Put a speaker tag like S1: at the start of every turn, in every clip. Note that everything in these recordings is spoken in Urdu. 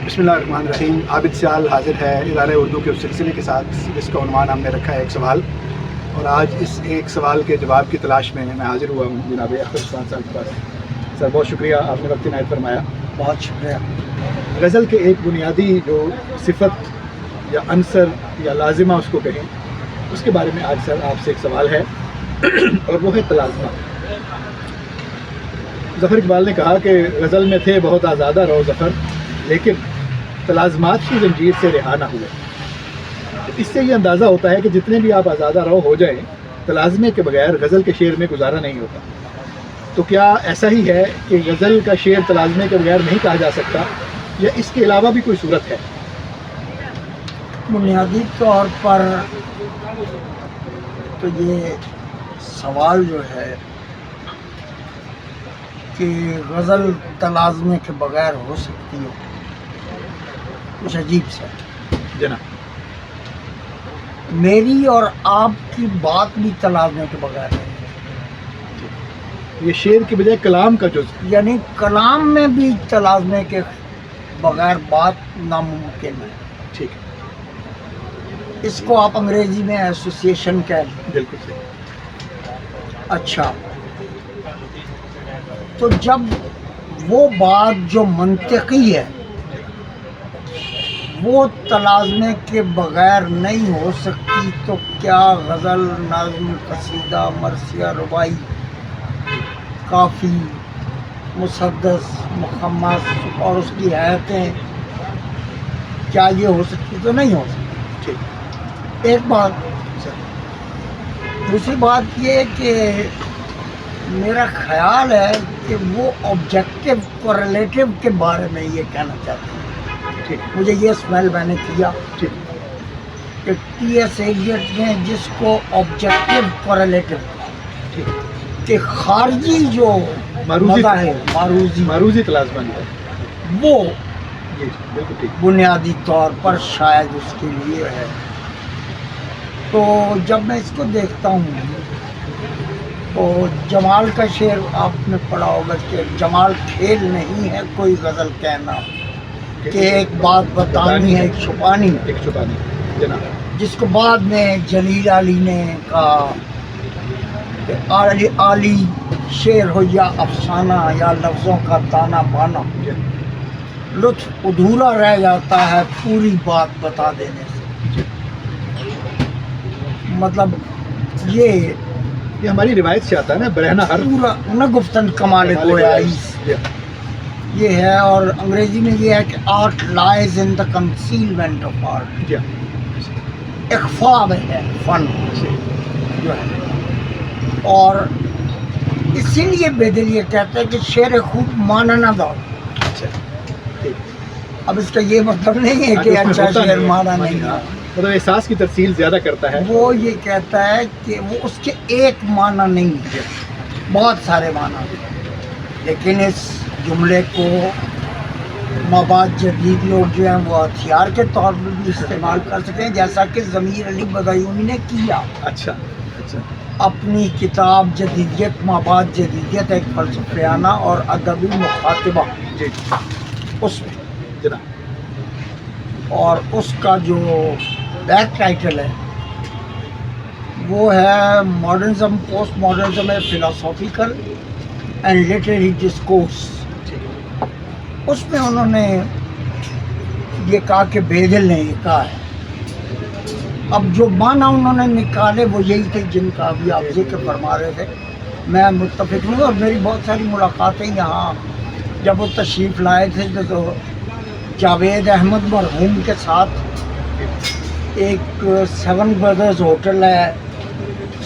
S1: بسم اللہ الرحمن الرحیم. عابد سیال حاضر ہے ادارہ اردو کے اس سلسلے کے ساتھ جس کا عنوان ہم نے رکھا ہے ایک سوال. اور آج اس ایک سوال کے جواب کی تلاش میں حاضر ہوا ہوں جناب اختر عثمان صاحب کے پاس. سر بہت شکریہ, آپ نے وقت عنایت فرمایا.
S2: بہت شکریہ.
S1: غزل کے ایک بنیادی جو صفت یا عنصر یا لازمہ اس کو کہیں, اس کے بارے میں آج سر آپ سے ایک سوال ہے اور وہ ہے تلازمہ. ظفر اقبال نے کہا کہ غزل میں تھے بہت آزادہ رو ظفر, لیکن تلازمات کی زنجیر سے رہا نہ ہوئے. اس سے یہ اندازہ ہوتا ہے کہ جتنے بھی آپ آزادہ رو ہو جائیں, تلازمے کے بغیر غزل کے شعر میں گزارا نہیں ہوتا. تو کیا ایسا ہی ہے کہ غزل کا شعر تلازمے کے بغیر نہیں کہا جا سکتا, یا اس کے علاوہ بھی کوئی صورت ہے؟
S2: بنیادی طور پر تو یہ سوال جو ہے کہ غزل تلازمے کے بغیر ہو سکتی ہے, کچھ عجیب سا.
S1: جناب
S2: میری اور آپ کی بات بھی تلازمے کے بغیر ہے,
S1: یہ شعر کی بجائے کلام کا جز,
S2: یعنی کلام میں بھی تلازمے کے بغیر بات ناممکن ہے.
S1: ٹھیک ہے,
S2: اس کو آپ انگریزی میں ایسوسیشن کہہ لیں.
S1: بالکل صحیح.
S2: اچھا, تو جب وہ بات جو منطقی ہے وہ تلازمے کے بغیر نہیں ہو سکتی, تو کیا غزل, نظم, قصیدہ, مرثیہ, رباعی, کافی, مسدس, مخمس اور اس کی حیتیں, کیا یہ ہو سکتی؟ تو نہیں ہو سکتی.
S1: ٹھیک.
S2: ایک بات. دوسری بات یہ کہ میرا خیال ہے کہ وہ آبجیکٹیو کوریلیٹو کے بارے میں یہ کہنا چاہتے ہیں.
S1: ٹھیک.
S2: مجھے یہ اسمیل میں نے کیا
S1: ٹھیک.
S2: کہ ٹی ایس ایلیٹ نے جس کو آبجیکٹیو کوریلیٹو کہ خارجی جو مذاہب,
S1: معروضی تلازمہ جو ہے
S2: وہ
S1: جی بالکل ٹھیک.
S2: بنیادی طور پر شاید اس کے لیے ہے. تو جب میں اس کو دیکھتا ہوں تو جمال کا شعر آپ نے پڑھا ہوگا کہ جمال کھیل نہیں ہے کوئی غزل کہنا, کہ ایک بات بتانی ہے ایک چھپانی.
S1: جناب
S2: جس کو بعد میں جلیل علی نے کہا کہ عالی شعر ہو یا افسانہ یا لفظوں کا تانا بانا, لطف ادھورا رہ جاتا ہے پوری بات بتا دینے سے. مطلب یہ
S1: ہماری روایت سے آتا ہے نا, برہنہ ہر
S2: پورا نہ گفتن کمال گویائی یہ ہے. اور انگریزی میں یہ ہے کہ art lies in the concealment of art, اخفاء میں ہے فن جو ہے. اور اسی لیے بیدل یہ کہتا ہے کہ شعر خوب مانا نہ دو. اب اس کا یہ مطلب نہیں ہے کہ اچھا شعر مانا نہیں ہے,
S1: مطلب احساس کی ترسیل زیادہ کرتا ہے.
S2: وہ یہ کہتا ہے کہ وہ اس کے ایک معنی نہیں ہے, بہت سارے معنی. لیکن اس جملے کو مابعد جدید لوگ جو ہیں وہ ہتھیار کے طور پر بھی استعمال کر سکتے ہیں, جیسا کہ ضمیر علی بدایونی نے کیا.
S1: اچھا اچھا.
S2: اپنی کتاب جدیدیت مابعد جدیدیت ایک فلسفیانہ اور ادبی مخاطبہ
S1: جی
S2: اس میں
S1: جناب,
S2: اور اس کا جو بیک ٹائٹل ہے وہ ہے modernism, post modernism, a philosophical and literary discourse. اس میں انہوں نے یہ کہا کہ بیدل نے یہ کہا ہے. اب جو معنی انہوں نے نکالے وہ یہی تھے جن کا ابھی آپ ذکر فرما رہے تھے. میں متفق ہوں, اور میری بہت ساری ملاقاتیں یہاں جب وہ تشریف لائے تھے تو جاوید احمد مرحوم کے ساتھ ایک 7 بردرز ہوٹل ہے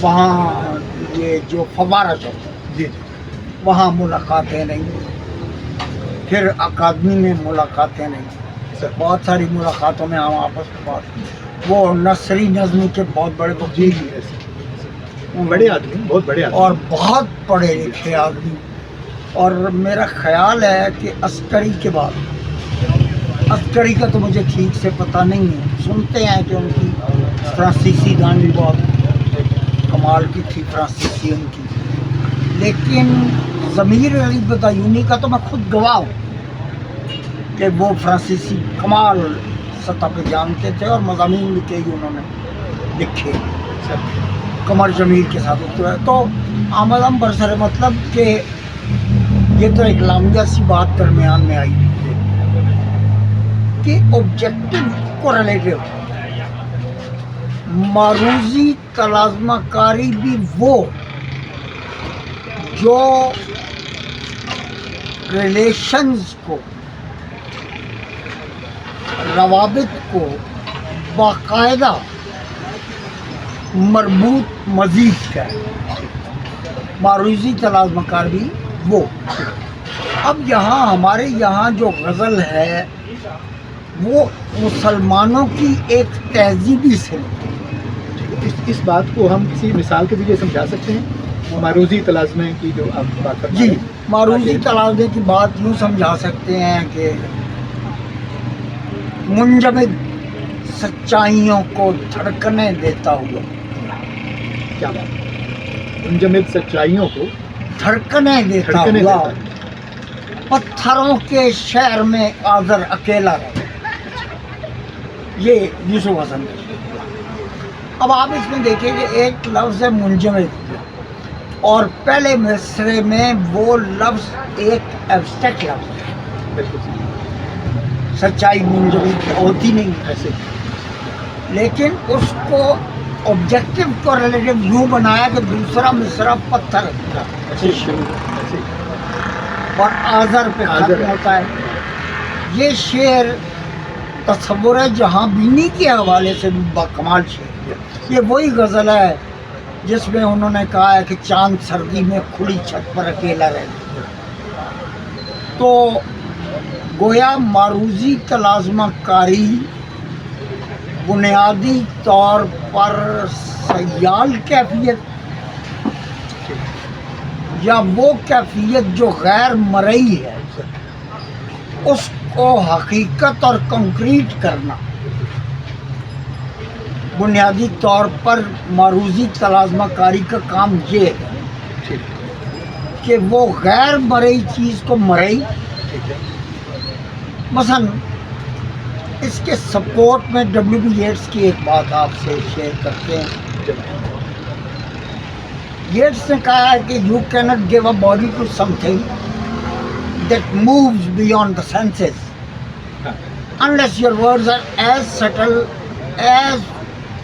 S2: وہاں, یہ جو فوارہ چوک
S1: جی
S2: وہاں ملاقاتیں رہیں. پھر اکادمی میں ملاقاتیں رہیں. بہت ساری ملاقاتوں میں ہم آپس میں بات کی. وہ نثری نظمی کے بہت بڑے
S1: جی جی بڑے آدمی, بہت بڑے آدمی
S2: اور بہت پڑھے لکھے آدمی. اور میرا خیال ہے کہ عسکری کے بعد, عسکری کا تو مجھے ٹھیک سے پتہ نہیں ہے, سنتے ہیں کہ ان کی فرانسیسی گانے بہت کمال کی تھی, فرانسیسی ان کی. لیکن ضمیر علی بدایونی کا تو میں خود گواہ ہوں کہ وہ فرانسیسی کمال سطح پہ جانتے تھے اور مضامین لکھے ہی انہوں نے لکھے قمر جمیل کے ساتھ اترے. تو آمد ہم برسر مطلب کہ یہ تو ایک لامجہ سی بات درمیان میں آئی کہ آبجیکٹو کوریلیٹو معروضی تلازمہ کاری بھی وہ جو ریلیشنز کو، روابط کو باقاعدہ مربوط مزید کرے. معروضی تلازمہ کار بھی وہ. اب یہاں ہمارے یہاں جو غزل ہے وہ مسلمانوں کی ایک تہذیبی سے،
S1: اس بات کو ہم کسی مثال کے ذریعے سمجھا سکتے ہیں؟ معروضی تلازمے کی جو آپ بات کر رہے
S2: جی،
S1: ہیں،
S2: معروضی تلازمے کی بات یوں سمجھا سکتے ہیں کہ منجمد سچائیوں کو دھڑکنے دیتا ہوا.
S1: کیا بات ہے؟ منجمد سچائیوں کو
S2: دھڑکنے دیتا
S1: دھڑکنے
S2: ہوا
S1: دیتا ہے.
S2: پتھروں کے شہر میں آذر اکیلا رہا. یہ یوسف حسن ہے. اب آپ اس میں دیکھیں کہ ایک لفظ ہے منجمد، اور پہلے مصرے میں وہ لفظ ایک ایبسٹریکٹ لفظ ہے.
S1: بالکل صحیح.
S2: سچائی منجمد ہوتی نہیں،
S1: ایسے
S2: لیکن اس کو آبجیکٹو کوریلیٹو یوں بنایا کہ دوسرا مصرع پتھر سے شروع
S1: ایسے
S2: اور آذر پہ
S1: آذر
S2: ختم ہوتا ہے. یہ شعر تصور جہاں بینی کے حوالے سے بھی باکمال شعر. یہ وہی غزل ہے جس میں انہوں نے کہا ہے کہ چاند سردی میں کھلی چھت پر اکیلا رہتا. تو گویا معروضی تلازمہ کاری بنیادی طور پر سیال کیفیت یا وہ کیفیت جو غیر مرئی ہے اس کو حقیقت اور کنکریٹ کرنا، بنیادی طور پر معروضی تلازمہ کاری کا کام یہ ہے کہ وہ غیر مرئی چیز کو مرئی. مثلا اس کے سپورٹ میں ڈبلیو بی ییٹس کی ایک بات آپ سے شیئر کرتے ہیں. ییٹس نے کہا ہے کہ you can not give a body to something that moves beyond the senses unless your words are as subtle, as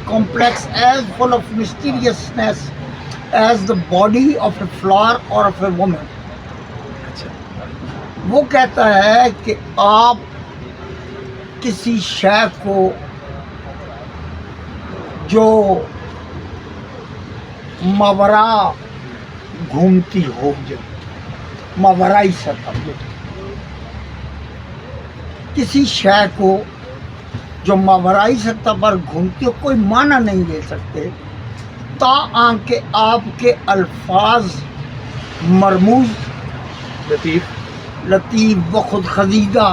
S2: complex, as full of mysteriousness as the body of a flower or of a woman. وہ کہتا ہے کہ آپ کسی شے کو جو ماورا گھومتی ہو، ماورائی سطح، کسی شے کو جو ماورائی سطح پر گھومتی ہو کوئی معنی نہیں دے سکتے تاآں کہ آپ کے الفاظ مرموز، لطیف و خود خزیدہ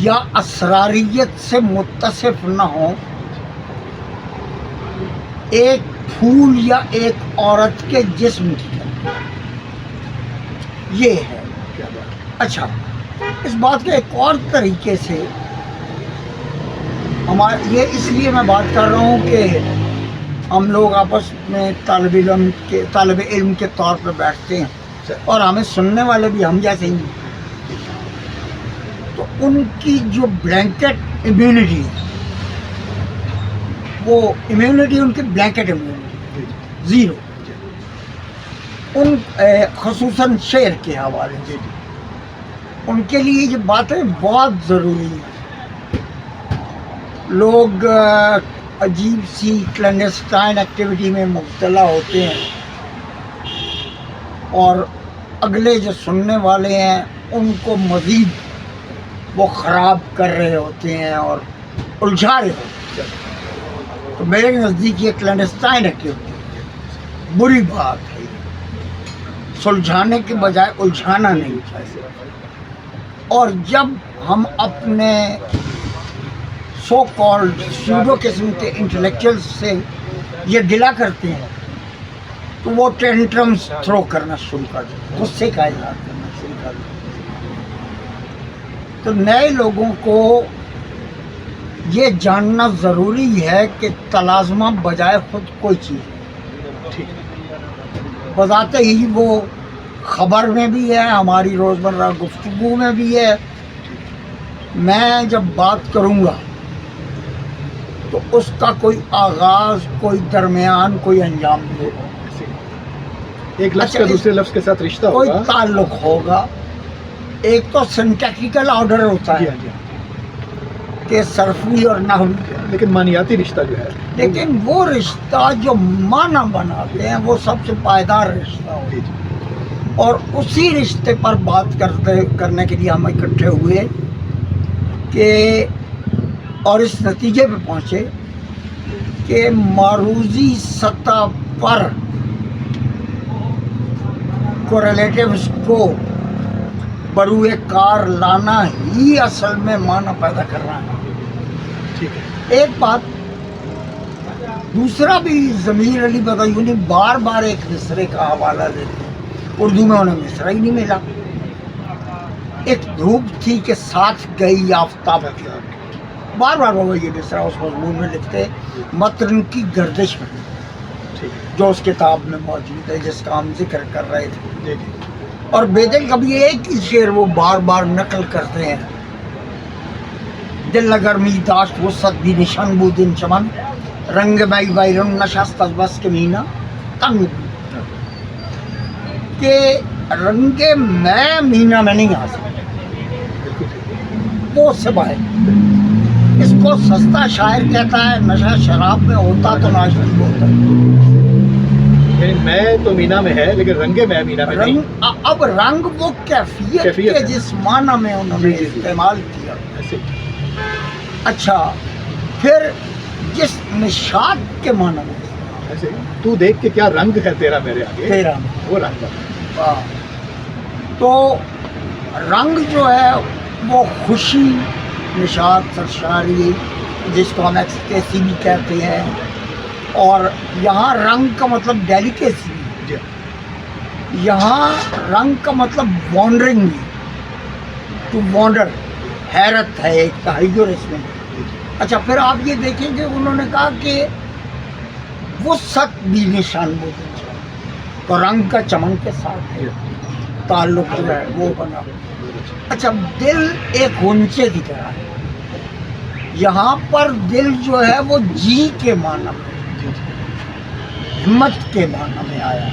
S2: یا اسراریت سے متصف نہ ہوں. ایک پھول یا ایک عورت کے جسم کی طرح. یہ ہے. اچھا، اس بات کے ایک اور طریقے سے یہ اس لیے میں بات کر رہا ہوں کہ ہم لوگ آپس میں طالب علم کے طور پہ بیٹھتے ہیں اور ہمیں سننے والے بھی ہم جیسے ہی ہیں. تو ان کی جو بلینکٹ امیونٹی، وہ امیونٹی ان کی بلینکٹ امیونٹی زیرو. ان خصوصاً شعر کے حوالے سے ان کے لیے یہ باتیں بہت ضروری ہیں. لوگ عجیب سی کلینڈسٹائن ایکٹیویٹی میں مبتلا ہوتے ہیں اور اگلے جو سننے والے ہیں ان کو مزید وہ خراب کر رہے ہوتے ہیں اور الجھا رہے ہوتے ہیں. تو میرے نزدیک یہ کلینڈسٹائن ایکٹیویٹی بری بات ہے. سلجھانے کے بجائے الجھانا نہیں چاہیے. اور جب ہم اپنے سو کالڈ سیوڈو قسم کے انٹلیکچوئل سے یہ گلا کرتے ہیں تو وہ ٹینٹرمز تھرو کرنا شروع کر دیں، غصے کا اظہار کرنا شروع کر دیں. تو نئے لوگوں کو یہ جاننا ضروری ہے کہ تلازمہ بجائے خود کوئی چیز
S1: ٹھیک ہے،
S2: بذات ہی وہ خبر میں بھی ہے، ہماری روزمرہ گفتگو میں بھی ہے. میں جب بات کروں گا تو اس کا کوئی آغاز، کوئی درمیان، کوئی انجام نہیں ہوگا.
S1: ایک لفظ
S2: اچھا،
S1: کا دوسرے لفظ کے ساتھ رشتہ
S2: کوئی
S1: ہوگا.
S2: تعلق ہوگا. ایک تو سنٹیکل آرڈر ہوتا
S1: جی
S2: ہے
S1: ہاں جی ہاں.
S2: کہ صرفی اور نحوی،
S1: لیکن مانیاتی رشتہ جو ہے
S2: لیکن وہ رشتہ جو معنی بناتے ہیں وہ سب سے پائیدار رشتہ ہو.
S1: جی جی
S2: اور اسی رشتے پر بات کرنے کے لیے ہم اکٹھے ہوئے کہ اور اس نتیجے پہ پہنچے کہ معروضی سطح پر کوریلیٹیوز کو بروئے کار لانا ہی اصل میں معنی پیدا کرنا ہے.
S1: ٹھیک ہے.
S2: ایک بات دوسرا بھی ضمیر علی بدیونی بار بار ایک مصرے کا حوالہ دیتے ہیں، اردو میں انہیں مصرع ہی نہیں ملا. ایک دھوپ تھی کہ ساتھ گئی آفتاب کی، بار بار وہ یہ مصرع اس مضمون میں لکھتے متن کی گردش میں،
S1: ٹھیک ہے.
S2: جو اس کتاب میں موجود ہے جس کا ہم ذکر کر رہے تھے.
S1: جی جی
S2: اور بیدل کا بھی ایک ہی شعر وہ بار بار نقل کرتے ہیں، دل اگر می داشت وسط بھی نشان بود ان چمن، رنگ میں ویرن نشست از بس کے مینا تنگ بود. کہ رنگ میں مینا میں نہیں آ سکتا،
S1: بالکل ٹھیک.
S2: وہ سے باہر. اس کو سستا شاعر کہتا ہے، نشہ شراب میں ہوتا تو ناشتی ہوتا.
S1: یعنی میں تو مینا میں ہے لیکن رنگے میں مینا میں نہیں.
S2: رنگ اب رنگ وہ کیفیت کے
S1: ہے.
S2: جس معنی میں انہوں نے
S1: جی جی جی.
S2: استعمال کیا.
S1: ایسے
S2: اچھا، پھر جس نشاط کے معنی میں
S1: ایسے تو دیکھ کے کیا رنگ ہے تیرا میرے آگے،
S2: تیرا
S1: وہ رنگ ہے.
S2: تو رنگ جو ہے وہ خوشی، نشاط، سرشاری، جس کو ہم ایکسٹیسی بھی کہتے ہیں. اور یہاں رنگ کا مطلب ڈیلیکیسی،
S1: جی
S2: یہاں رنگ کا مطلب وانڈرنگ، ٹو وانڈر، حیرت ہے، ایک تحیر اس میں. اچھا، پھر آپ یہ دیکھیں کہ انہوں نے کہا کہ وہ سخت بھی نشان بود، تو رنگ کا چمن کے ساتھ
S1: جی.
S2: تعلق جو ہے وہ بنا. اچھا، دل ایک غنچے کی طرح ہے. یہاں پر دل جو ہے وہ جی کے معنی میں، ہمت کے معنی میں آیا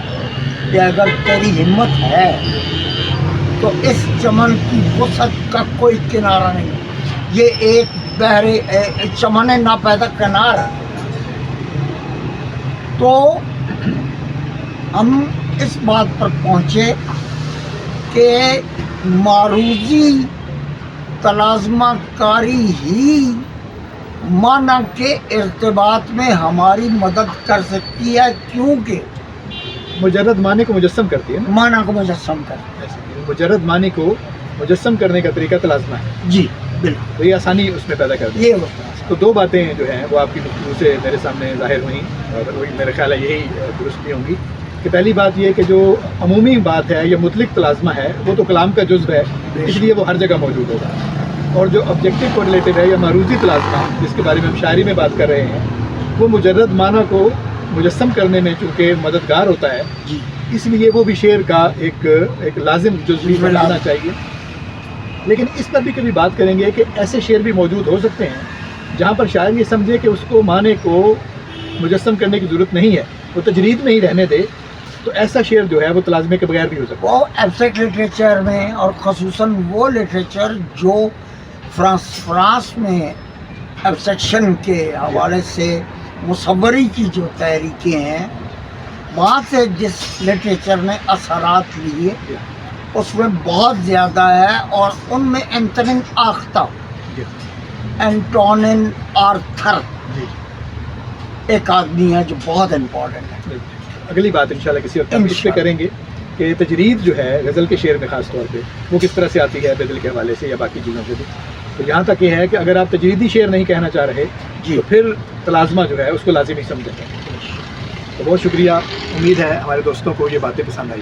S2: کہ اگر تیری ہمت ہے تو اس چمن کی وسعت کا کوئی کنارہ نہیں. یہ ایک بحر چمن ناپیدا کنار ہے. تو ہم اس بات پر پہنچے کہ معروضی تلازمہ کاری ہی معنی کے ارتباط میں ہماری مدد کر سکتی ہے، کیونکہ
S1: مجرد معنی کو مجسم کرتی ہے نا.
S2: معنی کو مجسم کر.
S1: ایسے مجرد معنی کو مجسم کرنے کا طریقہ تلازمہ ہے.
S2: جی بالکل،
S1: تو یہ آسانی اس میں پیدا کر دی.
S2: یہ ہوتا ہے.
S1: تو دو باتیں جو ہیں وہ آپ کی گفتگو سے میرے سامنے ظاہر ہوئیں، اور وہی میرا خیال ہے یہی درست بھی ہوں گی کہ پہلی بات یہ کہ جو عمومی بات ہے یا مطلق تلازمہ ہے وہ تو کلام کا جزو ہے، اس لیے وہ ہر جگہ موجود ہوگا. اور جو آبجیکٹو کوریلیٹو ہے یا معروضی تلازمہ جس کے بارے میں ہم شاعری میں بات کر رہے ہیں، وہ مجرد معنی کو مجسم کرنے میں چونکہ مددگار ہوتا ہے،
S2: جی
S1: اس لیے وہ بھی شعر کا ایک لازم جزوی میں آنا چاہیے. لیکن اس پر بھی کبھی بات کریں گے کہ ایسے شعر بھی موجود ہو سکتے ہیں جہاں پر شاعر یہ سمجھے کہ اس کو معنی کو مجسم کرنے کی ضرورت نہیں ہے، وہ تجرید میں ہی رہنے دے، تو ایسا شعر جو ہے وہ تلازمے کے بغیر بھی ہو سکتا ہے.
S2: وہ ایبسٹریکٹ لٹریچر میں، اور خصوصاً وہ لٹریچر جو فرانس میں ایبسٹریکشن کے حوالے سے مصوری کی جو تحریکیں ہیں، وہاں سے جس لٹریچر نے اثرات لیے اس میں بہت زیادہ ہے. اور ان میں اینٹونین آختہ، اینٹونین آرتھر ایک آدمی ہے جو بہت امپورٹنٹ ہے.
S1: اگلی بات انشاءاللہ کسی وقت ہم اس پہ کریں گے کہ تجرید جو ہے غزل کے شعر میں خاص طور پہ وہ کس طرح سے آتی ہے بیدل کے حوالے سے یا باقی چیزوں سے بھی. تو یہاں تک یہ ہے کہ اگر آپ تجریدی شعر نہیں کہنا چاہ رہے تو پھر تلازمہ جو ہے اس کو لازمی سمجھیں. تو بہت شکریہ، امید ہے ہمارے دوستوں کو یہ باتیں پسند آئی.